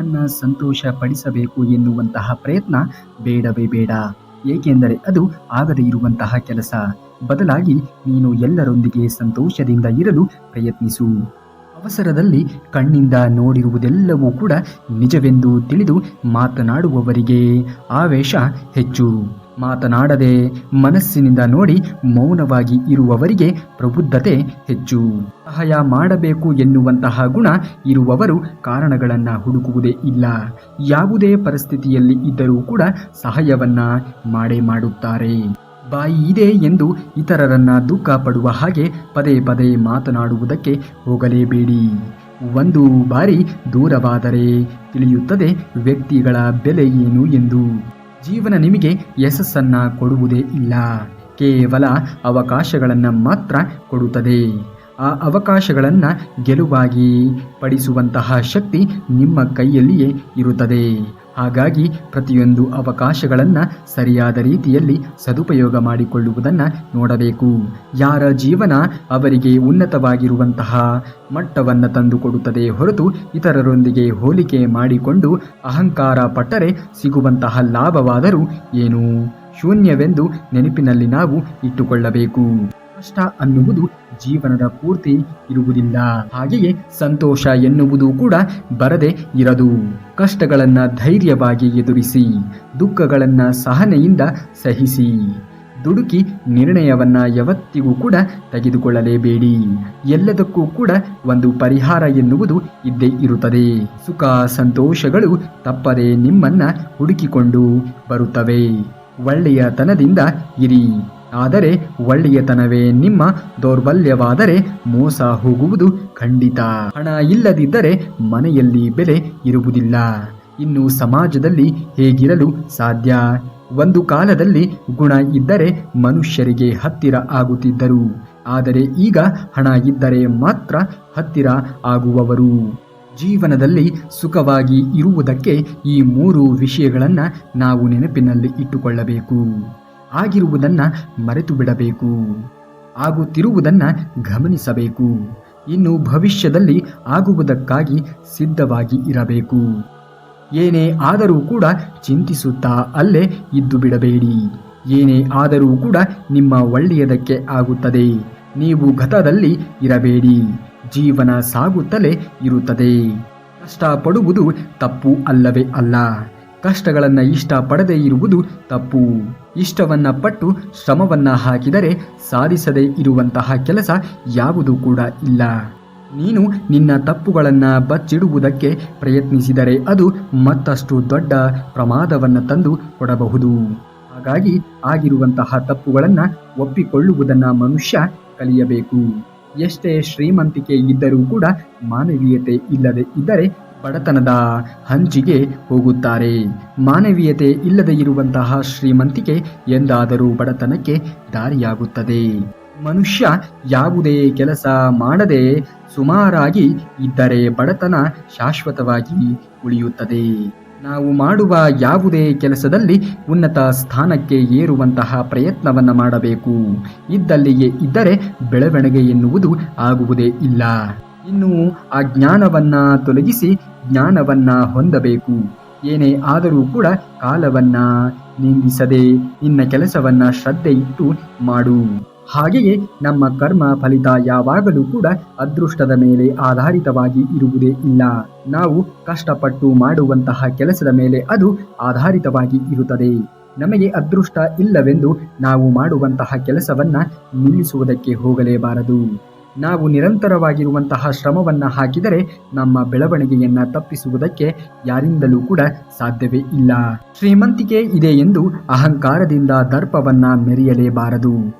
ಯಾರನ್ನ ಸಂತೋಷ ಪಡಿಸಬೇಕು ಎನ್ನುವಂತಹ ಪ್ರಯತ್ನ ಬೇಡವೇ ಬೇಡ. ಏಕೆಂದರೆ ಅದು ಆಗದೇ ಇರುವಂತಹ ಕೆಲಸ. ಬದಲಾಗಿ ನೀನು ಎಲ್ಲರೊಂದಿಗೆ ಸಂತೋಷದಿಂದ ಇರಲು ಪ್ರಯತ್ನಿಸು. ಅವಸರದಲ್ಲಿ ಕಣ್ಣಿಂದ ನೋಡಿರುವುದೆಲ್ಲವೂ ಕೂಡ ನಿಜವೆಂದು ತಿಳಿದು ಮಾತನಾಡುವವರಿಗೆ ಆವೇಶ ಹೆಚ್ಚು. ಮಾತನಾಡದೆ ಮನಸ್ಸಿನಿಂದ ನೋಡಿ ಮೌನವಾಗಿ ಇರುವವರಿಗೆ ಪ್ರಬುದ್ಧತೆ ಹೆಚ್ಚು. ಸಹಾಯ ಮಾಡಬೇಕು ಎನ್ನುವಂತಹ ಗುಣ ಇರುವವರು ಕಾರಣಗಳನ್ನು ಹುಡುಕುವುದೇ ಇಲ್ಲ. ಯಾವುದೇ ಪರಿಸ್ಥಿತಿಯಲ್ಲಿ ಇದ್ದರೂ ಕೂಡ ಸಹಾಯವನ್ನ ಮಾಡೇ ಮಾಡುತ್ತಾರೆ. ಬಾಯಿ ಇದೆ ಎಂದು ಇತರರನ್ನ ದುಃಖ ಪಡುವ ಹಾಗೆ ಪದೇ ಪದೇ ಮಾತನಾಡುವುದಕ್ಕೆ ಹೋಗಲೇಬೇಡಿ. ಒಂದು ಬಾರಿ ದೂರವಾದರೆ ತಿಳಿಯುತ್ತದೆ ವ್ಯಕ್ತಿಗಳ ಬೆಲೆ ಏನು ಎಂದು. ಜೀವನ ನಿಮಗೆ ಯಶಸ್ಸನ್ನ ಕೊಡುವುದೇ ಇಲ್ಲ, ಕೇವಲ ಅವಕಾಶಗಳನ್ನು ಮಾತ್ರ ಕೊಡುತ್ತದೆ. ಆ ಅವಕಾಶಗಳನ್ನು ಗೆಲುವಾಗಿ ಪಡಿಸುವಂತಹ ಶಕ್ತಿ ನಿಮ್ಮ ಕೈಯಲ್ಲಿಯೇ ಇರುತ್ತದೆ. ಹಾಗಾಗಿ ಪ್ರತಿಯೊಂದು ಅವಕಾಶಗಳನ್ನು ಸರಿಯಾದ ರೀತಿಯಲ್ಲಿ ಸದುಪಯೋಗ ಮಾಡಿಕೊಳ್ಳುವುದನ್ನು ನೋಡಬೇಕು. ಯಾರ ಜೀವನ ಅವರಿಗೆ ಉನ್ನತವಾಗಿರುವಂತಹ ಮಟ್ಟವನ್ನು ತಂದುಕೊಡುತ್ತದೆ ಹೊರತು ಇತರರೊಂದಿಗೆ ಹೋಲಿಕೆ ಮಾಡಿಕೊಂಡು ಅಹಂಕಾರ ಪಟ್ಟರೆ ಸಿಗುವಂತಹ ಲಾಭವಾದರೂ ಏನು ಶೂನ್ಯವೆಂದು ನೆನಪಿನಲ್ಲಿ ನಾವು ಇಟ್ಟುಕೊಳ್ಳಬೇಕು. ಕಷ್ಟ ಅನ್ನುವುದು ಜೀವನದ ಪೂರ್ತಿ ಇರುವುದಿಲ್ಲ. ಹಾಗೆಯೇ ಸಂತೋಷ ಎನ್ನುವುದು ಕೂಡ ಬರದೆ ಇರದು. ಕಷ್ಟಗಳನ್ನು ಧೈರ್ಯವಾಗಿ ಎದುರಿಸಿ, ದುಃಖಗಳನ್ನು ಸಹನೆಯಿಂದ ಸಹಿಸಿ, ದುಡುಕಿ ನಿರ್ಣಯವನ್ನ ಯಾವತ್ತಿಗೂ ಕೂಡ ತೆಗೆದುಕೊಳ್ಳಲೇಬೇಡಿ. ಎಲ್ಲದಕ್ಕೂ ಕೂಡ ಒಂದು ಪರಿಹಾರ ಎನ್ನುವುದು ಇದ್ದೇ ಇರುತ್ತದೆ. ಸುಖ ಸಂತೋಷಗಳು ತಪ್ಪದೆ ನಿಮ್ಮನ್ನ ಹುಡುಕಿಕೊಂಡು ಬರುತ್ತವೆ. ಒಳ್ಳೆಯತನದಿಂದ ಇರಿ, ಆದರೆ ಒಳ್ಳೆಯತನವೇ ನಿಮ್ಮ ದೌರ್ಬಲ್ಯವಾದರೆ ಮೋಸ ಹೋಗುವುದು ಖಂಡಿತ. ಹಣ ಇಲ್ಲದಿದ್ದರೆ ಮನೆಯಲ್ಲಿ ಬೆಲೆ ಇರುವುದಿಲ್ಲ. ಇನ್ನು ಸಮಾಜದಲ್ಲಿ ಹೇಗಿರಲು ಸಾಧ್ಯ? ಒಂದು ಕಾಲದಲ್ಲಿ ಗುಣ ಇದ್ದರೆ ಮನುಷ್ಯರಿಗೆ ಹತ್ತಿರ ಆಗುತ್ತಿದ್ದರು. ಆದರೆ ಈಗ ಹಣ ಇದ್ದರೆ ಮಾತ್ರ ಹತ್ತಿರ ಆಗುವವರು. ಜೀವನದಲ್ಲಿ ಸುಖವಾಗಿ ಇರುವುದಕ್ಕೆ ಈ 3 ವಿಷಯಗಳನ್ನು ನಾವು ನೆನಪಿನಲ್ಲಿ ಇಟ್ಟುಕೊಳ್ಳಬೇಕು. ಆಗಿರುವುದನ್ನು ಮರೆತು ಬಿಡಬೇಕು, ಆಗುತ್ತಿರುವುದನ್ನು ಗಮನಿಸಬೇಕು, ಇನ್ನು ಭವಿಷ್ಯದಲ್ಲಿ ಆಗುವುದಕ್ಕಾಗಿ ಸಿದ್ಧವಾಗಿ ಇರಬೇಕು. ಏನೇ ಆದರೂ ಕೂಡ ಚಿಂತಿಸುತ್ತಾ ಅಲ್ಲೇ ಇದ್ದು ಬಿಡಬೇಡಿ. ಏನೇ ಆದರೂ ಕೂಡ ನಿಮ್ಮ ಒಳ್ಳೆಯದಕ್ಕೆ ಆಗುತ್ತದೆ. ನೀವು ಗತದಲ್ಲಿ ಇರಬೇಡಿ. ಜೀವನ ಸಾಗುತ್ತಲೇ ಇರುತ್ತದೆ. ಕಷ್ಟಪಡುವುದು ತಪ್ಪು ಅಲ್ಲವೇ ಅಲ್ಲ. ಕಷ್ಟಗಳನ್ನು ಇಷ್ಟಪಡದೇ ಇರುವುದು ತಪ್ಪು. ಇಷ್ಟವನ್ನ ಪಟ್ಟು ಶ್ರಮವನ್ನ ಹಾಕಿದರೆ ಸಾಧಿಸದೇ ಇರುವಂತಹ ಕೆಲಸ ಯಾವುದೂ ಕೂಡ ಇಲ್ಲ. ನೀನು ನಿನ್ನ ತಪ್ಪುಗಳನ್ನು ಬಚ್ಚಿಡುವುದಕ್ಕೆ ಪ್ರಯತ್ನಿಸಿದರೆ ಅದು ಮತ್ತಷ್ಟು ದೊಡ್ಡ ಪ್ರಮಾದವನ್ನು ತಂದು ಕೊಡಬಹುದು. ಹಾಗಾಗಿ ಆಗಿರುವಂತಹ ತಪ್ಪುಗಳನ್ನು ಒಪ್ಪಿಕೊಳ್ಳುವುದನ್ನು ಮನುಷ್ಯ ಕಲಿಯಬೇಕು. ಎಷ್ಟೇ ಶ್ರೀಮಂತಿಕೆ ಇದ್ದರೂ ಕೂಡ ಮಾನವೀಯತೆ ಇಲ್ಲದೆ ಇದ್ದರೆ ಬಡತನದ ಹಂಚಿಗೆ ಹೋಗುತ್ತಾರೆ. ಮಾನವೀಯತೆ ಇಲ್ಲದೆ ಇರುವಂತಹ ಶ್ರೀಮಂತಿಕೆ ಎಂದಾದರೂ ಬಡತನಕ್ಕೆ ದಾರಿಯಾಗುತ್ತದೆ. ಮನುಷ್ಯ ಯಾವುದೇ ಕೆಲಸ ಮಾಡದೆ ಸುಮಾರಾಗಿ ಇದ್ದರೆ ಬಡತನ ಶಾಶ್ವತವಾಗಿ ಉಳಿಯುತ್ತದೆ. ನಾವು ಮಾಡುವ ಯಾವುದೇ ಕೆಲಸದಲ್ಲಿ ಉನ್ನತ ಸ್ಥಾನಕ್ಕೆ ಏರುವಂತಹ ಪ್ರಯತ್ನವನ್ನು ಮಾಡಬೇಕು. ಇದ್ದಲ್ಲಿಯೇ ಇದ್ದರೆ ಬೆಳವಣಿಗೆ ಎನ್ನುವುದು ಆಗುವುದೇ ಇಲ್ಲ. ಇನ್ನು ಆ ಜ್ಞಾನವನ್ನ ತೊಲಗಿಸಿ ಜ್ಞಾನವನ್ನ ಹೊಂದಬೇಕು. ಏನೇ ಆದರೂ ಕೂಡ ಕಾಲವನ್ನ ನಿಂದಿಸದೆ ನಿನ್ನ ಕೆಲಸವನ್ನ ಶ್ರದ್ಧೆ ಇಟ್ಟು ಮಾಡು. ಹಾಗೆಯೇ ನಮ್ಮ ಕರ್ಮ ಫಲಿತ ಯಾವಾಗಲೂ ಕೂಡ ಅದೃಷ್ಟದ ಮೇಲೆ ಆಧಾರಿತವಾಗಿ ಇರುವುದೇ ಇಲ್ಲ. ನಾವು ಕಷ್ಟಪಟ್ಟು ಮಾಡುವಂತಹ ಕೆಲಸದ ಮೇಲೆ ಅದು ಆಧಾರಿತವಾಗಿ ಇರುತ್ತದೆ. ನಮಗೆ ಅದೃಷ್ಟ ಇಲ್ಲವೆಂದು ನಾವು ಮಾಡುವಂತಹ ಕೆಲಸವನ್ನ ನಿಲ್ಲಿಸುವುದಕ್ಕೆ ಹೋಗಲೇಬಾರದು. ನಾವು ನಿರಂತರವಾಗಿರುವಂತಹ ಶ್ರಮವನ್ನ ಹಾಕಿದರೆ ನಮ್ಮ ಬೆಳವಣಿಗೆಯನ್ನ ತಪ್ಪಿಸುವುದಕ್ಕೆ ಯಾರಿಂದಲೂ ಕೂಡ ಸಾಧ್ಯವೇ ಇಲ್ಲ. ಶ್ರೀಮಂತಿಕೆ ಇದೆ ಎಂದು ಅಹಂಕಾರದಿಂದ ದರ್ಪವನ್ನ ಮೆರೆಯಲೇಬಾರದು.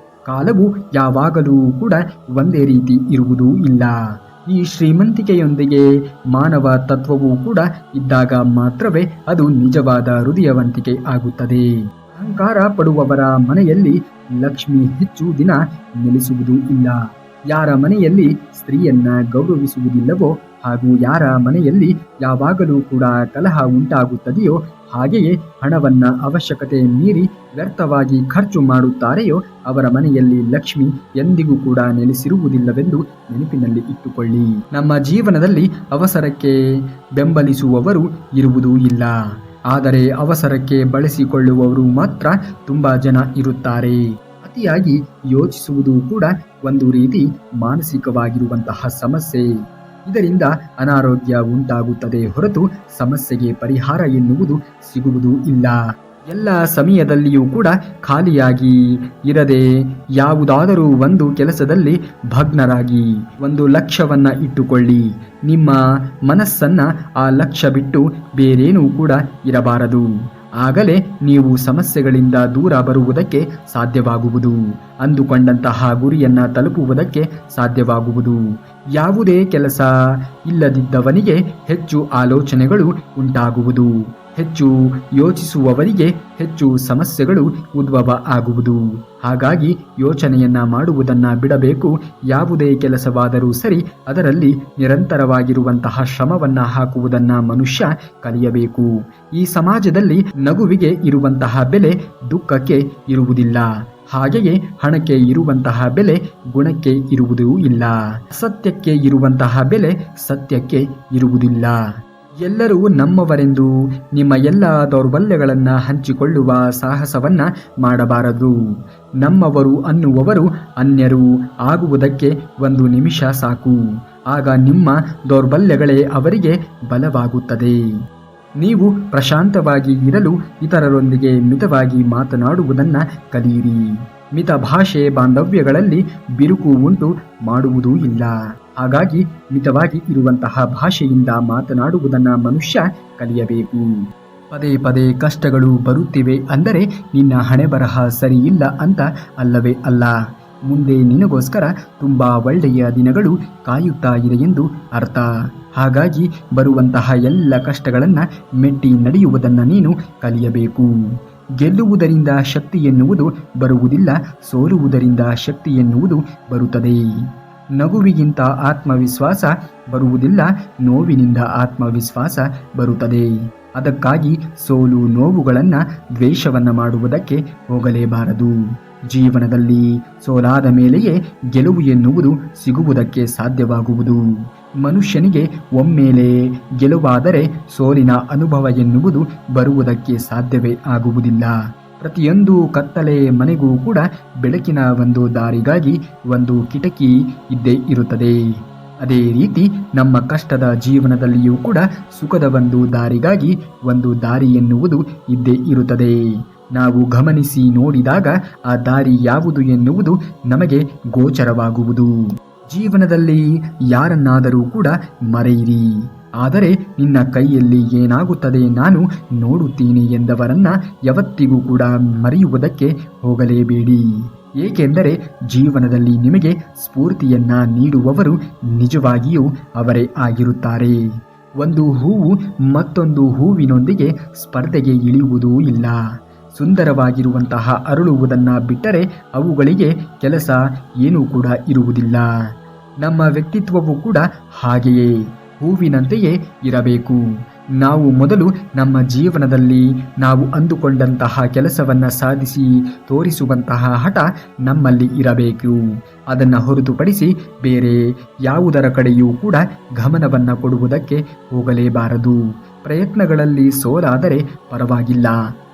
ಕಾಲವು ಯಾವಾಗಲೂ ಕೂಡ ಒಂದೇ ರೀತಿ ಇರುವುದೂ ಇಲ್ಲ. ಈ ಶ್ರೀಮಂತಿಕೆಯೊಂದಿಗೆ ಮಾನವ ತತ್ವವೂ ಕೂಡ ಇದ್ದಾಗ ಮಾತ್ರವೇ ಅದು ನಿಜವಾದ ಹೃದಯವಂತಿಕೆ ಆಗುತ್ತದೆ. ಅಹಂಕಾರ ಪಡುವವರ ಮನೆಯಲ್ಲಿ ಲಕ್ಷ್ಮಿ ಹೆಚ್ಚು ದಿನ ನೆಲೆಸುವುದೂ ಇಲ್ಲ. ಯಾರ ಮನೆಯಲ್ಲಿ ಸ್ತ್ರೀಯನ್ನ ಗೌರವಿಸುವುದಿಲ್ಲವೋ ಹಾಗೂ ಯಾರ ಮನೆಯಲ್ಲಿ ಯಾವಾಗಲೂ ಕೂಡ ಕಲಹ ಉಂಟಾಗುತ್ತದೆಯೋ ಹಾಗೆಯೇ ಹಣವನ್ನ ಅವಶ್ಯಕತೆ ಮೀರಿ ವ್ಯರ್ಥವಾಗಿ ಖರ್ಚು ಮಾಡುತ್ತಾರೆಯೋ ಅವರ ಮನೆಯಲ್ಲಿ ಲಕ್ಷ್ಮಿ ಎಂದಿಗೂ ಕೂಡ ನೆಲೆಸಿರುವುದಿಲ್ಲವೆಂದು ನೆನಪಿನಲ್ಲಿ ಇಟ್ಟುಕೊಳ್ಳಿ. ನಮ್ಮ ಜೀವನದಲ್ಲಿ ಅವಸರಕ್ಕೆ ಬೆಂಬಲಿಸುವವರು ಇರುವುದೂ ಇಲ್ಲ, ಆದರೆ ಅವಸರಕ್ಕೆ ಬಳಸಿಕೊಳ್ಳುವವರು ಮಾತ್ರ ತುಂಬಾ ಜನ ಇರುತ್ತಾರೆ. ಅತಿಯಾಗಿ ಯೋಚಿಸುವುದು ಕೂಡ ಒಂದು ರೀತಿ ಮಾನಸಿಕವಾಗಿರುವಂತಹ ಸಮಸ್ಯೆ. ಇದರಿಂದ ಅನಾರೋಗ್ಯ ಉಂಟಾಗುತ್ತದೆ ಹೊರತು ಸಮಸ್ಯೆಗೆ ಪರಿಹಾರ ಎನ್ನುವುದು ಸಿಗುವುದೂ ಇಲ್ಲ. ಎಲ್ಲ ಸಮಯದಲ್ಲಿಯೂ ಕೂಡ ಖಾಲಿಯಾಗಿ ಇರದೆ ಯಾವುದಾದರೂ ಒಂದು ಕೆಲಸದಲ್ಲಿ ಭಗ್ನರಾಗಿ ಒಂದು ಲಕ್ಷ್ಯವನ್ನ ಇಟ್ಟುಕೊಳ್ಳಿ. ನಿಮ್ಮ ಮನಸ್ಸನ್ನ ಆ ಲಕ್ಷ್ಯ ಬಿಟ್ಟು ಬೇರೇನೂ ಕೂಡ ಇರಬಾರದು. ಆಗಲೇ ನೀವು ಸಮಸ್ಯೆಗಳಿಂದ ದೂರ ಬರುವುದಕ್ಕೆ ಸಾಧ್ಯವಾಗುವುದು. ಅಂದುಕೊಂಡಂತಹ ಗುರಿಯನ್ನ ತಲುಪುವುದಕ್ಕೆ ಸಾಧ್ಯವಾಗುವುದು. ಯಾವುದೇ ಕೆಲಸ ಇಲ್ಲದಿದ್ದವನಿಗೆ ಹೆಚ್ಚು ಆಲೋಚನೆಗಳು ಉಂಟಾಗುವುದು. ಹೆಚ್ಚು ಯೋಚಿಸುವವರಿಗೆ ಹೆಚ್ಚು ಸಮಸ್ಯೆಗಳು ಉದ್ಭವ ಆಗುವುದು. ಹಾಗಾಗಿ ಯೋಚನೆಯನ್ನ ಮಾಡುವುದನ್ನ ಬಿಡಬೇಕು. ಯಾವುದೇ ಕೆಲಸವಾದರೂ ಸರಿ ಅದರಲ್ಲಿ ನಿರಂತರವಾಗಿರುವಂತಹ ಶ್ರಮವನ್ನ ಹಾಕುವುದನ್ನ ಮನುಷ್ಯ ಕಲಿಯಬೇಕು. ಈ ಸಮಾಜದಲ್ಲಿ ನಗುವಿಗೆ ಇರುವಂತಹ ಬೆಲೆ ದುಃಖಕ್ಕೆ ಇರುವುದಿಲ್ಲ. ಹಾಗೆಯೇ ಹಣಕ್ಕೆ ಇರುವಂತಹ ಬೆಲೆ ಗುಣಕ್ಕೆ ಇರುವುದೂ ಇಲ್ಲ. ಸತ್ಯಕ್ಕೆ ಇರುವಂತಹ ಬೆಲೆ ಸತ್ಯಕ್ಕೆ ಇರುವುದಿಲ್ಲ. ಎಲ್ಲರೂ ನಮ್ಮವರೆಂದು ನಿಮ್ಮ ಎಲ್ಲ ದೌರ್ಬಲ್ಯಗಳನ್ನು ಹಂಚಿಕೊಳ್ಳುವ ಸಾಹಸವನ್ನ ಮಾಡಬಾರದು. ನಮ್ಮವರು ಅನ್ನುವವರು ಅನ್ಯರು ಆಗುವುದಕ್ಕೆ ಒಂದು ನಿಮಿಷ ಸಾಕು. ಆಗ ನಿಮ್ಮ ದೌರ್ಬಲ್ಯಗಳೇ ಅವರಿಗೆ ಬಲವಾಗುತ್ತದೆ. ನೀವು ಪ್ರಶಾಂತವಾಗಿ ಇರಲು ಇತರರೊಂದಿಗೆ ಮಿತವಾಗಿ ಮಾತನಾಡುವುದನ್ನ ಕಲಿಯಿರಿ. ಮಿತ ಭಾಷೆ ಬಾಂಧವ್ಯಗಳಲ್ಲಿ ಬಿರುಕು ಉಂಟು ಮಾಡುವುದೂ ಇಲ್ಲ. ಹಾಗಾಗಿ ಮಿತವಾಗಿ ಇರುವಂತಹ ಭಾಷೆಯಿಂದ ಮಾತನಾಡುವುದನ್ನ ಮನುಷ್ಯ ಕಲಿಯಬೇಕು. ಪದೇ ಪದೇ ಕಷ್ಟಗಳು ಬರುತ್ತಿವೆ ಅಂದರೆ ನಿನ್ನ ಹಣೆ ಬರಹ ಸರಿ ಇಲ್ಲ ಅಂತ ಅಲ್ಲವೇ ಅಲ್ಲ. ಮುಂದೆ ನಿನಗೋಸ್ಕರ ತುಂಬಾ ಒಳ್ಳೆಯ ದಿನಗಳು ಕಾಯುತ್ತಾ ಇದೆ ಎಂದು ಅರ್ಥ. ಹಾಗಾಗಿ ಬರುವಂತಹ ಎಲ್ಲ ಕಷ್ಟಗಳನ್ನ ಮೆಟ್ಟಿ ನಡೆಯುವುದನ್ನ ನೀನು ಕಲಿಯಬೇಕು. ಗೆಲ್ಲುವುದರಿಂದ ಶಕ್ತಿ ಎನ್ನುವುದು ಬರುವುದಿಲ್ಲ, ಸೋಲುವುದರಿಂದ ಶಕ್ತಿ ಎನ್ನುವುದು ಬರುತ್ತದೆ. ನಗುವಿಗಿಂತ ಆತ್ಮವಿಶ್ವಾಸ ಬರುವುದಿಲ್ಲ, ನೋವಿನಿಂದ ಆತ್ಮವಿಶ್ವಾಸ ಬರುತ್ತದೆ. ಅದಕ್ಕಾಗಿ ಸೋಲು ನೋವುಗಳನ್ನ ದ್ವೇಷವನ್ನ ಮಾಡುವುದಕ್ಕೆ ಹೋಗಲೇಬಾರದು. ಜೀವನದಲ್ಲಿ ಸೋಲಾದ ಮೇಲೆಯೇ ಗೆಲುವು ಎನ್ನುವುದು ಸಿಗುವುದಕ್ಕೆ ಸಾಧ್ಯವಾಗುವುದು. ಮನುಷ್ಯನಿಗೆ ಒಮ್ಮೆಲೆ ಗೆಲುವಾದರೆ ಸೋಲಿನ ಅನುಭವ ಎನ್ನುವುದು ಬರುವುದಕ್ಕೆ ಸಾಧ್ಯವೇ ಆಗುವುದಿಲ್ಲ. ಪ್ರತಿಯೊಂದು ಕತ್ತಲೆ ಮನೆಗೂ ಕೂಡ ಬೆಳಕಿನ ಒಂದು ದಾರಿಗಾಗಿ ಒಂದು ಕಿಟಕಿ ಇದ್ದೇ ಇರುತ್ತದೆ. ಅದೇ ರೀತಿ ನಮ್ಮ ಕಷ್ಟದ ಜೀವನದಲ್ಲಿಯೂ ಕೂಡ ಸುಖದ ಒಂದು ದಾರಿಗಾಗಿ ಒಂದು ದಾರಿ ಎನ್ನುವುದು ಇದ್ದೇ ಇರುತ್ತದೆ. ನಾವು ಗಮನಿಸಿ ನೋಡಿದಾಗ ಆ ದಾರಿ ಯಾವುದು ಎನ್ನುವುದು ನಮಗೆ ಗೋಚರವಾಗುವುದು. ಜೀವನದಲ್ಲಿ ಯಾರನ್ನಾದರೂ ಕೂಡ ಮರೆಯಿರಿ, ಆದರೆ ನಿನ್ನ ಕೈಯಲ್ಲಿ ಏನಾಗುತ್ತದೆ ನಾನು ನೋಡುತ್ತೀನಿ ಎಂದವರನ್ನ ಯಾವತ್ತಿಗೂ ಕೂಡ ಮರೆಯುವುದಕ್ಕೆ ಹೋಗಲೇಬೇಡಿ. ಏಕೆಂದರೆ ಜೀವನದಲ್ಲಿ ನಿಮಗೆ ಸ್ಫೂರ್ತಿಯನ್ನ ನೀಡುವವರು ನಿಜವಾಗಿಯೂ ಅವರೇ ಆಗಿರುತ್ತಾರೆ. ಒಂದು ಹೂವು ಮತ್ತೊಂದು ಹೂವಿನೊಂದಿಗೆ ಸ್ಪರ್ಧೆಗೆ ಇಳಿಯುವುದೂ ಇಲ್ಲ. ಸುಂದರವಾಗಿರುವಂತಹ ಅರಳುವುದನ್ನು ಬಿಟ್ಟರೆ ಅವುಗಳಿಗೆ ಕೆಲಸ ಏನೂ ಕೂಡ ಇರುವುದಿಲ್ಲ. ನಮ್ಮ ವ್ಯಕ್ತಿತ್ವವು ಕೂಡ ಹಾಗೆಯೇ ಹೂವಿನಂತೆಯೇ ಇರಬೇಕು. ನಾವು ಮೊದಲು ನಮ್ಮ ಜೀವನದಲ್ಲಿ ನಾವು ಅಂದುಕೊಂಡಂತಹ ಕೆಲಸವನ್ನು ಸಾಧಿಸಿ ತೋರಿಸುವಂತಹ ಹಠ ನಮ್ಮಲ್ಲಿ ಇರಬೇಕು. ಅದನ್ನು ಹೊರತುಪಡಿಸಿ ಬೇರೆ ಯಾವುದರ ಕಡೆಯೂ ಕೂಡ ಗಮನವನ್ನು ಕೊಡುವುದಕ್ಕೆ ಹೋಗಲೇಬಾರದು. ಪ್ರಯತ್ನಗಳಲ್ಲಿ ಸೋಲಾದರೆ ಪರವಾಗಿಲ್ಲ,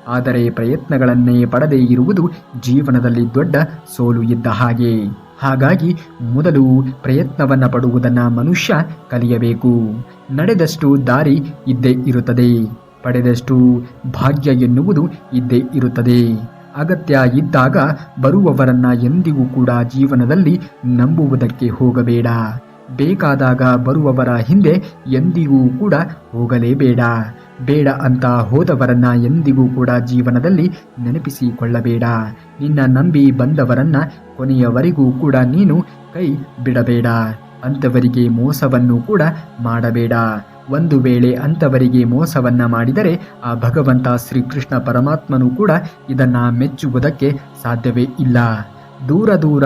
ಆದರೆ ಪ್ರಯತ್ನಗಳನ್ನೇ ಪಡದೇ ಇರುವುದು ಜೀವನದಲ್ಲಿ ದೊಡ್ಡ ಸೋಲು ಇದ್ದ ಹಾಗೆ. ಹಾಗಾಗಿ ಮೊದಲು ಪ್ರಯತ್ನವನ್ನು ಪಡುವುದನ್ನು ಮನುಷ್ಯ ಕಲಿಯಬೇಕು. ನಡೆದಷ್ಟು ದಾರಿ ಇದ್ದೇ ಇರುತ್ತದೆ, ಪಡೆದಷ್ಟು ಭಾಗ್ಯ ಎನ್ನುವುದು ಇದ್ದೇ ಇರುತ್ತದೆ. ಅಗತ್ಯ ಇದ್ದಾಗ ಬರುವವರನ್ನ ಎಂದಿಗೂ ಕೂಡ ಜೀವನದಲ್ಲಿ ನಂಬುವುದಕ್ಕೆ ಹೋಗಬೇಡ. ಬೇಕಾದಾಗ ಬರುವವರ ಹಿಂದೆ ಎಂದಿಗೂ ಕೂಡ ಹೋಗಲೇಬೇಡ. ಬೇಡ ಅಂತ ಹೋದವರನ್ನ ಎಂದಿಗೂ ಕೂಡ ಜೀವನದಲ್ಲಿ ನೆನಪಿಸಿಕೊಳ್ಳಬೇಡ. ನಿನ್ನ ನಂಬಿ ಬಂದವರನ್ನ ಕೊನೆಯವರೆಗೂ ಕೂಡ ನೀನು ಕೈ ಬಿಡಬೇಡ. ಅಂಥವರಿಗೆ ಮೋಸವನ್ನು ಕೂಡ ಮಾಡಬೇಡ. ಒಂದು ವೇಳೆ ಅಂಥವರಿಗೆ ಮೋಸವನ್ನ ಮಾಡಿದರೆ ಆ ಭಗವಂತ ಶ್ರೀಕೃಷ್ಣ ಪರಮಾತ್ಮನು ಕೂಡ ಇದನ್ನ ಮೆಚ್ಚುವುದಕ್ಕೆ ಸಾಧ್ಯವೇ ಇಲ್ಲ. ದೂರ ದೂರ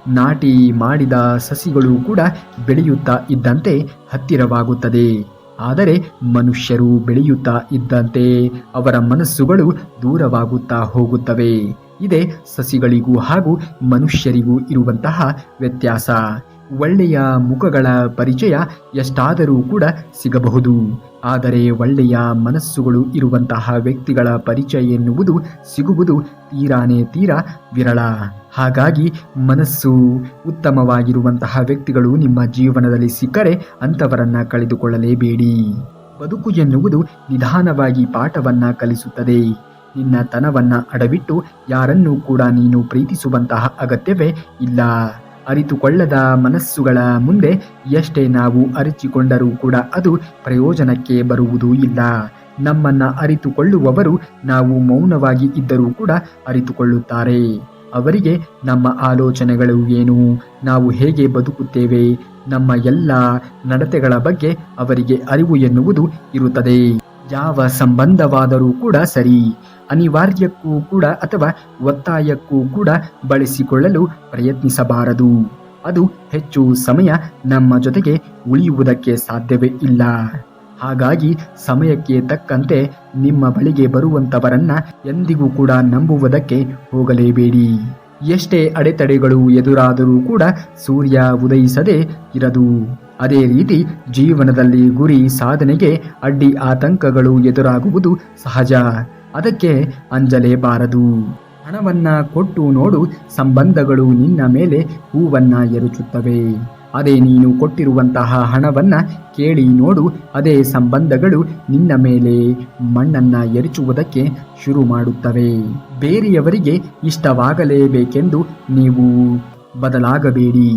ನಾಟಿ ಮಾಡಿದ ಸಸಿಗಳು ಕೂಡ ಬೆಳೆಯುತ್ತಾ ಇದ್ದಂತೆ ಹತ್ತಿರವಾಗುತ್ತದೆ. ಆದರೆ ಮನುಷ್ಯರು ಬೆಳೆಯುತ್ತಾ ಇದ್ದಂತೆ ಅವರ ಮನಸ್ಸುಗಳು ದೂರವಾಗುತ್ತಾ ಹೋಗುತ್ತವೆ. ಇದೇ ಸಸಿಗಳಿಗೂ ಹಾಗೂ ಮನುಷ್ಯರಿಗೂ ಇರುವಂತಹ ವ್ಯತ್ಯಾಸ. ಒಳ್ಳೆಯ ಮುಖಗಳ ಪರಿಚಯ ಎಷ್ಟಾದರೂ ಕೂಡ ಸಿಗಬಹುದು, ಆದರೆ ಒಳ್ಳೆಯ ಮನಸ್ಸುಗಳು ಇರುವಂತಹ ವ್ಯಕ್ತಿಗಳ ಪರಿಚಯ ಎನ್ನುವುದು ಸಿಗುವುದು ತೀರಾ ವಿರಳ. ಹಾಗಾಗಿ ಮನಸ್ಸು ಉತ್ತಮವಾಗಿರುವಂತಹ ವ್ಯಕ್ತಿಗಳು ನಿಮ್ಮ ಜೀವನದಲ್ಲಿ ಸಿಕ್ಕರೆ ಅಂಥವರನ್ನ ಕಳೆದುಕೊಳ್ಳಲೇಬೇಡಿ. ಬದುಕು ಎನ್ನುವುದು ನಿಧಾನವಾಗಿ ಪಾಠವನ್ನ ಕಲಿಸುತ್ತದೆ. ನಿನ್ನ ತನವನ್ನ ಅಡವಿಟ್ಟು ಯಾರನ್ನೂ ಕೂಡ ನೀನು ಪ್ರೀತಿಸುವಂತಹ ಅಗತ್ಯವೇ ಇಲ್ಲ. ಅರಿತುಕೊಳ್ಳದ ಮನಸ್ಸುಗಳ ಮುಂದೆ ಎಷ್ಟೇ ನಾವು ಅರಿಚಿಕೊಂಡರೂ ಕೂಡ ಅದು ಪ್ರಯೋಜನಕ್ಕೆ ಬರುವುದೂ ಇಲ್ಲ. ನಮ್ಮನ್ನ ಅರಿತುಕೊಳ್ಳುವವರು ನಾವು ಮೌನವಾಗಿ ಇದ್ದರೂ ಕೂಡ ಅರಿತುಕೊಳ್ಳುತ್ತಾರೆ. ಅವರಿಗೆ ನಮ್ಮ ಆಲೋಚನೆಗಳು ಏನು, ನಾವು ಹೇಗೆ ಬದುಕುತ್ತೇವೆ, ನಮ್ಮ ಎಲ್ಲ ನಡತೆಗಳ ಬಗ್ಗೆ ಅವರಿಗೆ ಅರಿವು ಎನ್ನುವುದು ಇರುತ್ತದೆ. ಯಾವ ಸಂಬಂಧವಾದರೂ ಕೂಡ ಸರಿ, ಅನಿವಾರ್ಯಕ್ಕೂ ಕೂಡ ಅಥವಾ ಒತ್ತಾಯಕ್ಕೂ ಕೂಡ ಬಳಸಿಕೊಳ್ಳಲು ಪ್ರಯತ್ನಿಸಬಾರದು. ಅದು ಹೆಚ್ಚು ಸಮಯ ನಮ್ಮ ಜೊತೆಗೆ ಉಳಿಯುವುದಕ್ಕೆ ಸಾಧ್ಯವೇ ಇಲ್ಲ. ಹಾಗಾಗಿ ಸಮಯಕ್ಕೆ ತಕ್ಕಂತೆ ನಿಮ್ಮ ಬಳಿಗೆ ಬರುವಂತವರನ್ನ ಎಂದಿಗೂ ಕೂಡ ನಂಬುವುದಕ್ಕೆ ಹೋಗಲೇಬೇಡಿ. ಎಷ್ಟೇ ಅಡೆತಡೆಗಳು ಎದುರಾದರೂ ಕೂಡ ಸೂರ್ಯ ಉದಯಿಸದೆ ಇರದು. ಅದೇ ರೀತಿ ಜೀವನದಲ್ಲಿ ಗುರಿ ಸಾಧನೆಗೆ ಅಡ್ಡಿ ಆತಂಕಗಳು ಎದುರಾಗುವುದು ಸಹಜ. ಅದಕ್ಕೆ ಅಂಜಲೇಬಾರದು. ಹಣವನ್ನ ಕೊಟ್ಟು ನೋಡು, ಸಂಬಂಧಗಳು ನಿನ್ನ ಮೇಲೆ ಹೂವನ್ನ ಎರಚುತ್ತವೆ. ಅದೇ ನೀನು ಕೊಟ್ಟಿರುವಂತಹ ಹಣವನ್ನ ಕೇಳಿ ನೋಡು, ಅದೇ ಸಂಬಂಧಗಳು ನಿನ್ನ ಮೇಲೆ ಮಣ್ಣನ್ನ ಎರಚುವುದಕ್ಕೆ ಶುರು ಮಾಡುತ್ತವೆ. ಬೇರೆಯವರಿಗೆ ಇಷ್ಟವಾಗಲೇಬೇಕೆಂದು ನೀವು ಬದಲಾಗಬೇಡಿ.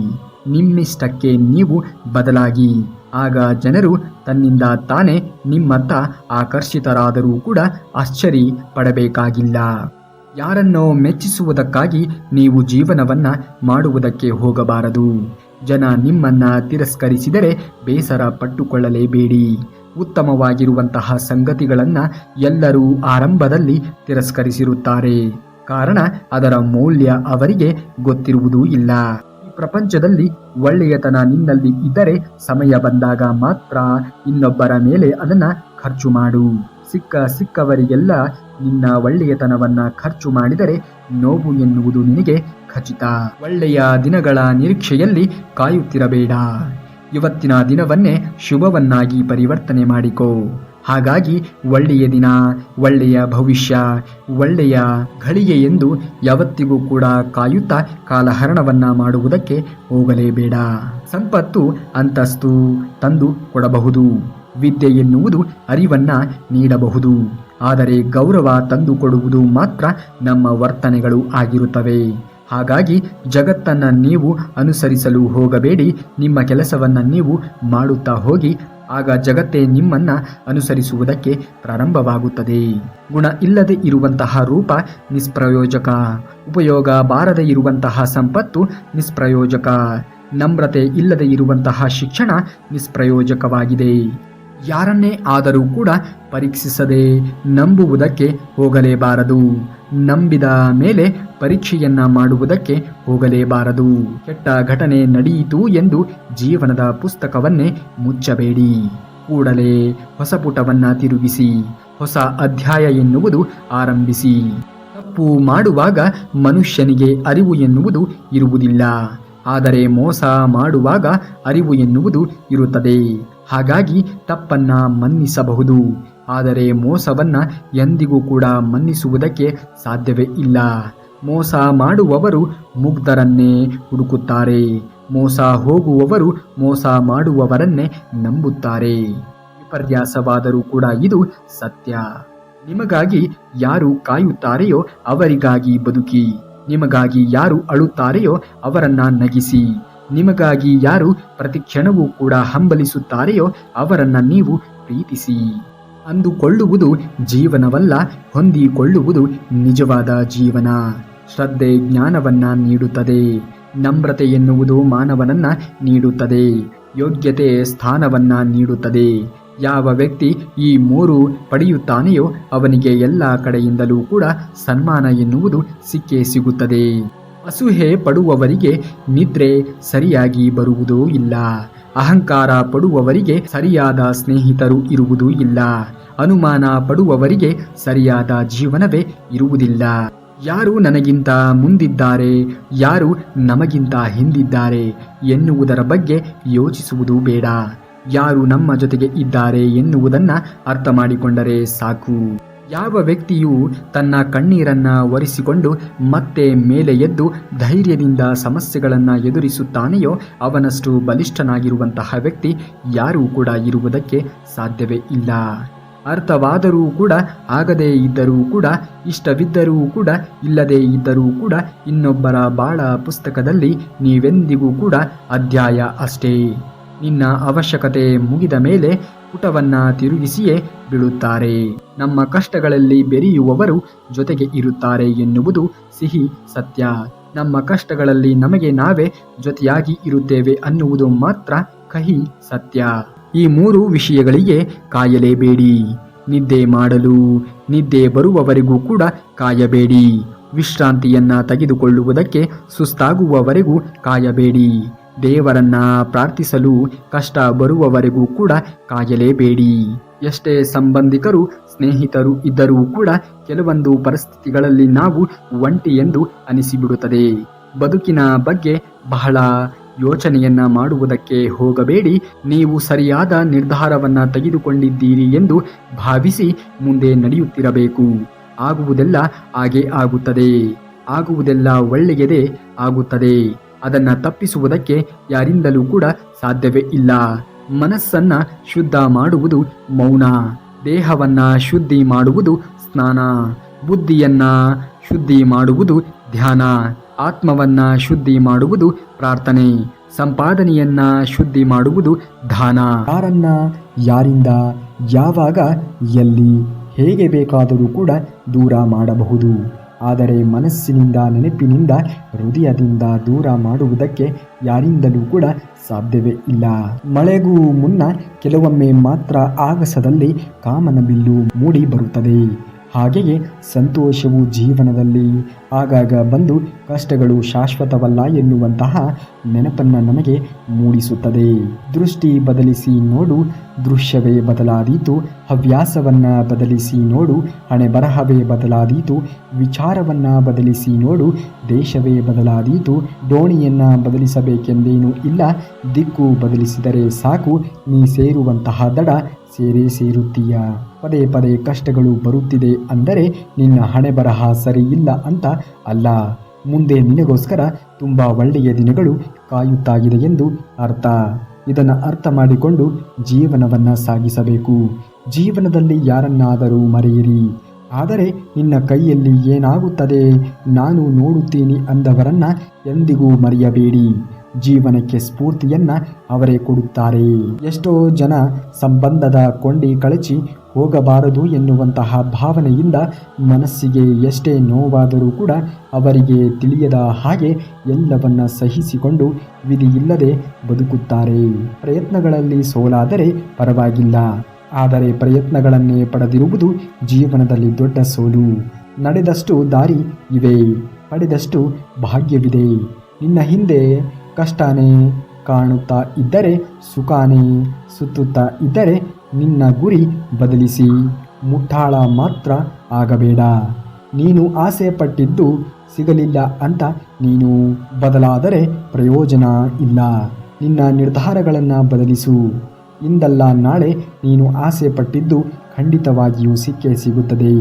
ನಿಮ್ಮಿಷ್ಟಕ್ಕೆ ನೀವು ಬದಲಾಗಿ. ಆಗ ಜನರು ತನ್ನಿಂದ ತಾನೇ ನಿಮ್ಮತ್ತ ಆಕರ್ಷಿತರಾದರೂ ಕೂಡ ಆಶ್ಚರ್ಯ ಪಡಬೇಕಾಗಿಲ್ಲ. ಯಾರನ್ನೋ ಮೆಚ್ಚಿಸುವುದಕ್ಕಾಗಿ ನೀವು ಜೀವನವನ್ನ ಮಾಡುವುದಕ್ಕೆ ಹೋಗಬಾರದು. ಜನ ನಿಮ್ಮನ್ನ ತಿರಸ್ಕರಿಸಿದರೆ ಬೇಸರ ಪಟ್ಟುಕೊಳ್ಳಲೇಬೇಡಿ. ಉತ್ತಮವಾಗಿರುವಂತಹ ಸಂಗತಿಗಳನ್ನ ಎಲ್ಲರೂ ಆರಂಭದಲ್ಲಿ ತಿರಸ್ಕರಿಸಿರುತ್ತಾರೆ. ಕಾರಣ ಅದರ ಮೌಲ್ಯ ಅವರಿಗೆ ಗೊತ್ತಿರುವುದೂ ಇಲ್ಲ. ಪ್ರಪಂಚದಲ್ಲಿ ಒಳ್ಳೆಯತನ ನಿನ್ನಲ್ಲಿ ಇದ್ದರೆ ಸಮಯ ಬಂದಾಗ ಮಾತ್ರ ಇನ್ನೊಬ್ಬರ ಮೇಲೆ ಅದನ್ನ ಖರ್ಚು ಮಾಡು. ಸಿಕ್ಕವರಿಗೆಲ್ಲ ನಿನ್ನ ಒಳ್ಳೆಯತನವನ್ನ ಖರ್ಚು ಮಾಡಿದರೆ ನೋವು ಎನ್ನುವುದು ನಿನಗೆ ಖಚಿತ. ಒಳ್ಳೆಯ ದಿನಗಳ ನಿರೀಕ್ಷೆಯಲ್ಲಿ ಕಾಯುತ್ತಿರಬೇಡ. ಇವತ್ತಿನ ದಿನವನ್ನೇ ಶುಭವನ್ನಾಗಿ ಪರಿವರ್ತನೆ ಮಾಡಿಕೋ. ಹಾಗಾಗಿ ಒಳ್ಳೆಯ ದಿನ, ಒಳ್ಳೆಯ ಭವಿಷ್ಯ, ಒಳ್ಳೆಯ ಘಳಿಗೆ ಎಂದು ಯಾವತ್ತಿಗೂ ಕೂಡ ಕಾಯುತ್ತಾ ಕಾಲಹರಣವನ್ನ ಮಾಡುವುದಕ್ಕೆ ಹೋಗಲೇಬೇಡ. ಸಂಪತ್ತು ಅಂತಸ್ತು ತಂದು ಕೊಡಬಹುದು, ವಿದ್ಯೆ ಎನ್ನುವುದು ಅರಿವನ್ನ ನೀಡಬಹುದು, ಆದರೆ ಗೌರವ ತಂದು ಕೊಡುವುದು ಮಾತ್ರ ನಮ್ಮ ವರ್ತನೆಗಳು ಆಗಿರುತ್ತವೆ. ಹಾಗಾಗಿ ಜಗತ್ತನ್ನ ನೀವು ಅನುಸರಿಸಲು ಹೋಗಬೇಡಿ. ನಿಮ್ಮ ಕೆಲಸವನ್ನ ನೀವು ಮಾಡುತ್ತಾ ಹೋಗಿ. ಆಗ ಜಗತ್ತೇ ನಿಮ್ಮನ್ನ ಅನುಸರಿಸುವುದಕ್ಕೆ ಪ್ರಾರಂಭವಾಗುತ್ತದೆ. ಗುಣ ಇಲ್ಲದೆ ಇರುವಂತಹ ರೂಪ ನಿಷ್ಪ್ರಯೋಜಕ. ಉಪಯೋಗ ಬಾರದೆ ಇರುವಂತಹ ಸಂಪತ್ತು ನಿಷ್ಪ್ರಯೋಜಕ. ನಮ್ರತೆ ಇಲ್ಲದೆ ಇರುವಂತಹ ಶಿಕ್ಷಣ ನಿಷ್ಪ್ರಯೋಜಕವಾಗಿದೆ. ಯಾರನ್ನೇ ಆದರೂ ಕೂಡ ಪರೀಕ್ಷಿಸದೆ ನಂಬುವುದಕ್ಕೆ ಹೋಗಲೇಬಾರದು. ನಂಬಿದ ಮೇಲೆ ಪರೀಕ್ಷೆಯನ್ನ ಮಾಡುವುದಕ್ಕೆ ಹೋಗಲೇಬಾರದು. ಕೆಟ್ಟ ಘಟನೆ ನಡೆಯಿತು ಎಂದು ಜೀವನದ ಪುಸ್ತಕವನ್ನೇ ಮುಚ್ಚಬೇಡಿ. ಕೂಡಲೇ ಹೊಸ ಪುಟವನ್ನ ತಿರುಗಿಸಿ ಹೊಸ ಅಧ್ಯಾಯ ಎನ್ನುವುದು ಆರಂಭಿಸಿ. ತಪ್ಪು ಮಾಡುವಾಗ ಮನುಷ್ಯನಿಗೆ ಅರಿವು ಎನ್ನುವುದು ಇರುವುದಿಲ್ಲ, ಆದರೆ ಮೋಸ ಮಾಡುವಾಗ ಅರಿವು ಎನ್ನುವುದು ಇರುತ್ತದೆ. ಹಾಗಾಗಿ ತಪ್ಪನ್ನ ಮನ್ನಿಸಬಹುದು, ಆದರೆ ಮೋಸವನ್ನ ಎಂದಿಗೂ ಕೂಡ ಮನ್ನಿಸುವುದಕ್ಕೆ ಸಾಧ್ಯವೇ ಇಲ್ಲ. ಮೋಸ ಮಾಡುವವರು ಮುಗ್ಧರನ್ನೇ ಹುಡುಕುತ್ತಾರೆ. ಮೋಸ ಹೋಗುವವರು ಮೋಸ ಮಾಡುವವರನ್ನೇ ನಂಬುತ್ತಾರೆ. ವಿಪರ್ಯಾಸವಾದರೂ ಕೂಡ ಇದು ಸತ್ಯ. ನಿಮಗಾಗಿ ಯಾರು ಕಾಯುತ್ತಾರೆಯೋ ಅವರಿಗಾಗಿ ಬದುಕಿ. ನಿಮಗಾಗಿ ಯಾರು ಅಳುತ್ತಾರೆಯೋ ಅವರನ್ನ ನಗಿಸಿ. ನಿಮಗಾಗಿ ಯಾರು ಪ್ರತಿಕ್ಷಣವೂ ಕೂಡ ಹಂಬಲಿಸುತ್ತಾರೆಯೋ ಅವರನ್ನ ನೀವು ಪ್ರೀತಿಸಿ. ಅಂದುಕೊಳ್ಳುವುದು ಜೀವನವಲ್ಲ, ಹೊಂದಿಕೊಳ್ಳುವುದು ನಿಜವಾದ ಜೀವನ. ಶ್ರದ್ಧೆ ಜ್ಞಾನವನ್ನ ನೀಡುತ್ತದೆ. ನಮ್ರತೆ ಎನ್ನುವುದು ಮಾನವನನ್ನ ನೀಡುತ್ತದೆ. ಯೋಗ್ಯತೆ ಸ್ಥಾನವನ್ನ ನೀಡುತ್ತದೆ. ಯಾವ ವ್ಯಕ್ತಿ ಈ ಮೂರು ಪಡೆಯುತ್ತಾನೆಯೋ ಅವನಿಗೆ ಎಲ್ಲ ಕಡೆಯಿಂದಲೂ ಕೂಡ ಸನ್ಮಾನ ಎನ್ನುವುದು ಸಿಕ್ಕೇ ಸಿಗುತ್ತದೆ. ಅಸೂಹೆ ಪಡುವವರಿಗೆ ನಿದ್ರೆ ಸರಿಯಾಗಿ ಬರುವುದೂ ಇಲ್ಲ. ಅಹಂಕಾರ ಪಡುವವರಿಗೆ ಸರಿಯಾದ ಸ್ನೇಹಿತರು ಇರುವುದೂ ಇಲ್ಲ. ಅನುಮಾನ ಪಡುವವರಿಗೆ ಸರಿಯಾದ ಜೀವನವೇ ಇರುವುದಿಲ್ಲ. ಯಾರು ನನಗಿಂತ ಮುಂದಿದ್ದಾರೆ, ಯಾರು ನಮಗಿಂತ ಹಿಂದಿದ್ದಾರೆ ಎನ್ನುವುದರ ಬಗ್ಗೆ ಯೋಚಿಸುವುದು ಬೇಡ. ಯಾರು ನಮ್ಮ ಜೊತೆಗೆ ಇದ್ದಾರೆ ಎನ್ನುವುದನ್ನು ಅರ್ಥ ಮಾಡಿಕೊಂಡರೆ ಸಾಕು. ಯಾವ ವ್ಯಕ್ತಿಯು ತನ್ನ ಕಣ್ಣೀರನ್ನು ಒರೆಸಿಕೊಂಡು ಮತ್ತೆ ಮೇಲೆ ಎದ್ದು ಧೈರ್ಯದಿಂದ ಸಮಸ್ಯೆಗಳನ್ನು ಎದುರಿಸುತ್ತಾನೆಯೋ ಅವನಷ್ಟು ಬಲಿಷ್ಠನಾಗಿರುವಂತಹ ವ್ಯಕ್ತಿ ಯಾರೂ ಕೂಡ ಇರುವುದಕ್ಕೆ ಸಾಧ್ಯವೇ ಇಲ್ಲ. ಅರ್ಥವಾದರೂ ಕೂಡ ಆಗದೇ ಇದ್ದರೂ ಕೂಡ ಇಷ್ಟವಿದ್ದರೂ ಕೂಡ ಇಲ್ಲದೇ ಇದ್ದರೂ ಕೂಡ ಇನ್ನೊಬ್ಬರ ಬಾಳ ಪುಸ್ತಕದಲ್ಲಿ ನೀವೆಂದಿಗೂ ಕೂಡ ಅಧ್ಯಾಯ ಅಷ್ಟೇ. ನಿನ್ನ ಅವಶ್ಯಕತೆ ಮುಗಿದ ಮೇಲೆ ಪುಟವನ್ನು ತಿರುಗಿಸಿಯೇ ಬೀಳುತ್ತಾರೆ. ನಮ್ಮ ಕಷ್ಟಗಳಲ್ಲಿ ಬೆರೆಯುವವರು ಜೊತೆಗೆ ಇರುತ್ತಾರೆ ಎನ್ನುವುದು ಸಿಹಿ ಸತ್ಯ. ನಮ್ಮ ಕಷ್ಟಗಳಲ್ಲಿ ನಮಗೆ ನಾವೇ ಜೊತೆಯಾಗಿ ಇರುತ್ತೇವೆ ಅನ್ನುವುದು ಮಾತ್ರ ಕಹಿ ಸತ್ಯ. ಈ 3 ವಿಷಯಗಳಿಗೆ ಕಾಯಲೇಬೇಡಿ. ನಿದ್ದೆ ಮಾಡಲು ನಿದ್ದೆ ಬರುವವರೆಗೂ ಕೂಡ ಕಾಯಬೇಡಿ. ವಿಶ್ರಾಂತಿಯನ್ನ ತೆಗೆದುಕೊಳ್ಳುವುದಕ್ಕೆ ಸುಸ್ತಾಗುವವರೆಗೂ ಕಾಯಬೇಡಿ. ದೇವರನ್ನ ಪ್ರಾರ್ಥಿಸಲು ಕಷ್ಟ ಬರುವವರೆಗೂ ಕೂಡ ಕಾಯಲೇಬೇಡಿ. ಎಷ್ಟೇ ಸಂಬಂಧಿಕರು ಸ್ನೇಹಿತರು ಇದ್ದರೂ ಕೂಡ ಕೆಲವೊಂದು ಪರಿಸ್ಥಿತಿಗಳಲ್ಲಿ ನಾವು ಒಂಟಿ ಎಂದು ಅನಿಸಿಬಿಡುತ್ತದೆ. ಬದುಕಿನ ಬಗ್ಗೆ ಬಹಳ ಯೋಚನೆಯನ್ನ ಮಾಡುವುದಕ್ಕೆ ಹೋಗಬೇಡಿ. ನೀವು ಸರಿಯಾದ ನಿರ್ಧಾರವನ್ನ ತೆಗೆದುಕೊಂಡಿದ್ದೀರಿ ಎಂದು ಭಾವಿಸಿ ಮುಂದೆ ನಡೆಯುತ್ತಿರಬೇಕು. ಆಗುವುದೆಲ್ಲ ಹಾಗೆ ಆಗುತ್ತದೆ. ಆಗುವುದೆಲ್ಲ ಒಳ್ಳೆಯದೇ ಆಗುತ್ತದೆ. ಅದನ್ನು ತಪ್ಪಿಸುವುದಕ್ಕೆ ಯಾರಿಂದಲೂ ಕೂಡ ಸಾಧ್ಯವೇ ಇಲ್ಲ. ಮನಸ್ಸನ್ನ ಶುದ್ಧ ಮಾಡುವುದು ಮೌನ, ದೇಹವನ್ನ ಶುದ್ಧಿ ಮಾಡುವುದು ಸ್ನಾನ, ಬುದ್ಧಿಯನ್ನ ಶುದ್ಧಿ ಮಾಡುವುದು ಧ್ಯಾನ, ಆತ್ಮವನ್ನ ಶುದ್ಧಿ ಮಾಡುವುದು ಪ್ರಾರ್ಥನೆ, ಸಂಪಾದನೆಯನ್ನ ಶುದ್ಧಿ ಮಾಡುವುದು ದಾನ. ಯಾರನ್ನ ಯಾರಿಂದ ಯಾವಾಗ ಎಲ್ಲಿ ಹೇಗೆ ಬೇಕಾದರೂ ಕೂಡ ದೂರ ಮಾಡಬಹುದು. ಆದರೆ ಮನಸ್ಸಿನಿಂದ ನೆನಪಿನಿಂದ ಹೃದಯದಿಂದ ದೂರ ಮಾಡುವುದಕ್ಕೆ ಯಾರಿಂದಲೂ ಕೂಡ ಸಾಧ್ಯವೇ ಇಲ್ಲ. ಮಳೆಗೂ ಮುನ್ನ ಕೆಲವೊಮ್ಮೆ ಮಾತ್ರ ಆಗಸದಲ್ಲಿ ಕಾಮನ ಬಿಲ್ಲು ಮೂಡಿ ಬರುತ್ತದೆ. ಹಾಗೆಯೇ ಸಂತೋಷವು ಜೀವನದಲ್ಲಿ ಆಗಾಗ ಬಂದು ಕಷ್ಟಗಳು ಶಾಶ್ವತವಲ್ಲ ಎನ್ನುವಂತಹ ನೆನಪನ್ನು ನಮಗೆ ಮೂಡಿಸುತ್ತದೆ. ದೃಷ್ಟಿ ಬದಲಿಸಿ ನೋಡು, ದೃಶ್ಯವೇ ಬದಲಾದೀತು. ಹವ್ಯಾಸವನ್ನು ಬದಲಿಸಿ ನೋಡು, ಹಣೆ ಬರಹವೇ ಬದಲಾದೀತು. ವಿಚಾರವನ್ನು ಬದಲಿಸಿ ನೋಡು, ದೇಶವೇ ಬದಲಾದೀತು. ದೋಣಿಯನ್ನು ಬದಲಿಸಬೇಕೆಂದೇನೂ ಇಲ್ಲ, ದಿಕ್ಕು ಬದಲಿಸಿದರೆ ಸಾಕು. ನೀ ಸೇರುವಂತಹ ದಡ ಸೇರೇ ಸೇರುತ್ತೀಯ. ಪದೇ ಪದೇ ಕಷ್ಟಗಳು ಬರುತ್ತಿದೆ ಅಂದರೆ ನಿನ್ನ ಹಣೆ ಬರಹ ಸರಿ ಇಲ್ಲ ಅಂತ ಅಲ್ಲ. ಮುಂದೆ ನಿನಗೋಸ್ಕರ ತುಂಬ ಒಳ್ಳೆಯ ದಿನಗಳು ಕಾಯುತ್ತಾಗಿದೆ ಎಂದು ಅರ್ಥ. ಇದನ್ನು ಅರ್ಥ ಮಾಡಿಕೊಂಡು ಜೀವನವನ್ನು ಸಾಗಿಸಬೇಕು. ಜೀವನದಲ್ಲಿ ಯಾರನ್ನಾದರೂ ಮರೆಯಿರಿ, ಆದರೆ ನಿನ್ನ ಕೈಯಲ್ಲಿ ಏನಾಗುತ್ತದೆ ನಾನು ನೋಡುತ್ತೀನಿ ಅಂದವರನ್ನ ಎಂದಿಗೂ ಮರೆಯಬೇಡಿ. ಜೀವನಕ್ಕೆ ಸ್ಫೂರ್ತಿಯನ್ನ ಅವರೇ ಕೊಡುತ್ತಾರೆ. ಎಷ್ಟೋ ಜನ ಸಂಬಂಧದ ಕೊಂಡಿ ಕಳಚಿ ಹೋಗಬಾರದು ಎನ್ನುವಂತಹ ಭಾವನೆಯಿಂದ ಮನಸ್ಸಿಗೆ ಎಷ್ಟೇ ನೋವಾದರೂ ಕೂಡ ಅವರಿಗೆ ತಿಳಿಯದ ಹಾಗೆ ಎಲ್ಲವನ್ನ ಸಹಿಸಿಕೊಂಡು ವಿಧಿಯಿಲ್ಲದೆ ಬದುಕುತ್ತಾರೆ. ಪ್ರಯತ್ನಗಳಲ್ಲಿ ಸೋಲಾದರೆ ಪರವಾಗಿಲ್ಲ, ಆದರೆ ಪ್ರಯತ್ನಗಳನ್ನೇ ಪಡೆದಿರುವುದು ಜೀವನದಲ್ಲಿ ದೊಡ್ಡ ಸೋಲು. ನಡೆದಷ್ಟು ದಾರಿ ಇವೆ, ಪಡೆದಷ್ಟು ಭಾಗ್ಯವಿದೆ. ನಿನ್ನ ಹಿಂದೆ ಕಷ್ಟನೇ ಕಾಣುತ್ತಾ ಇದ್ದರೆ, ಸುಖಾನೇ ಸುತ್ತುತ್ತಾ ಇದ್ದರೆ ನಿನ್ನ ಗುರಿ ಬದಲಿಸಿ. ಮುಟ್ಟಾಳ ಮಾತ್ರ ಆಗಬೇಡ. ನೀನು ಆಸೆ ಪಟ್ಟಿದ್ದು ಸಿಗಲಿಲ್ಲ ಅಂತ ನೀನು ಬದಲಾದರೆ ಪ್ರಯೋಜನ ಇಲ್ಲ. ನಿನ್ನ ನಿರ್ಧಾರಗಳನ್ನು ಬದಲಿಸು. ಇಂದಲ್ಲ ನಾಳೆ ನೀನು ಆಸೆ ಪಟ್ಟಿದ್ದು ಖಂಡಿತವಾಗಿಯೂ ಸಿಕ್ಕೇ ಸಿಗುತ್ತದೆ.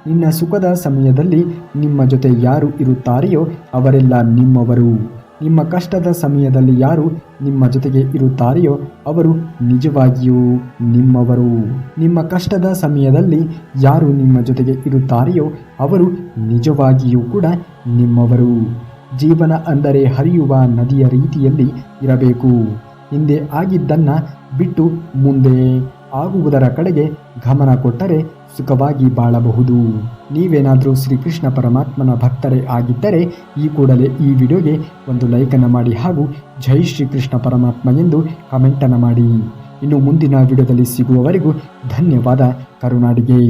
ನಿನ್ನ ಸುಖದ ಸಮಯದಲ್ಲಿ ನಿಮ್ಮ ಜೊತೆ ಯಾರು ಇರುತ್ತಾರೆಯೋ ಅವರೆಲ್ಲ ನಿಮ್ಮವರು. ನಿಮ್ಮ ಕಷ್ಟದ ಸಮಯದಲ್ಲಿ ಯಾರು ನಿಮ್ಮ ಜೊತೆಗೆ ಇರುತ್ತಾರೆಯೋ ಅವರು ನಿಜವಾಗಿಯೂ ನಿಮ್ಮವರು. ನಿಮ್ಮ ಕಷ್ಟದ ಸಮಯದಲ್ಲಿ ಯಾರು ನಿಮ್ಮ ಜೊತೆಗೆ ಇರುತ್ತಾರೆಯೋ ಅವರು ನಿಜವಾಗಿಯೂ ಕೂಡ ನಿಮ್ಮವರು. ಜೀವನ ಅಂದರೆ ಹರಿಯುವ ನದಿಯ ರೀತಿಯಲ್ಲಿ ಇರಬೇಕು. ಹಿಂದೆ ಆಗಿದ್ದನ್ನು ಬಿಟ್ಟು ಮುಂದೆ ಆಗುವುದರ ಕಡೆಗೆ ಗಮನ ಕೊಟ್ಟರೆ ಸುಖವಾಗಿ ಬಾಳಬಹುದು. ನೀವೇನಾದರೂ ಶ್ರೀಕೃಷ್ಣ ಪರಮಾತ್ಮನ ಭಕ್ತರೇ ಆಗಿದ್ದರೆ ಈ ಕೂಡಲೇ ಈ ವಿಡಿಯೋಗೆ ಒಂದು ಲೈಕನ್ನು ಮಾಡಿ ಹಾಗೂ ಜೈ ಶ್ರೀಕೃಷ್ಣ ಪರಮಾತ್ಮ ಎಂದು ಕಮೆಂಟನ್ನು ಮಾಡಿ. ಇನ್ನು ಮುಂದಿನ ವಿಡಿಯೋದಲ್ಲಿ ಸಿಗುವವರೆಗೂ ಧನ್ಯವಾದ. ಕರುನಾಡಿಗೆ.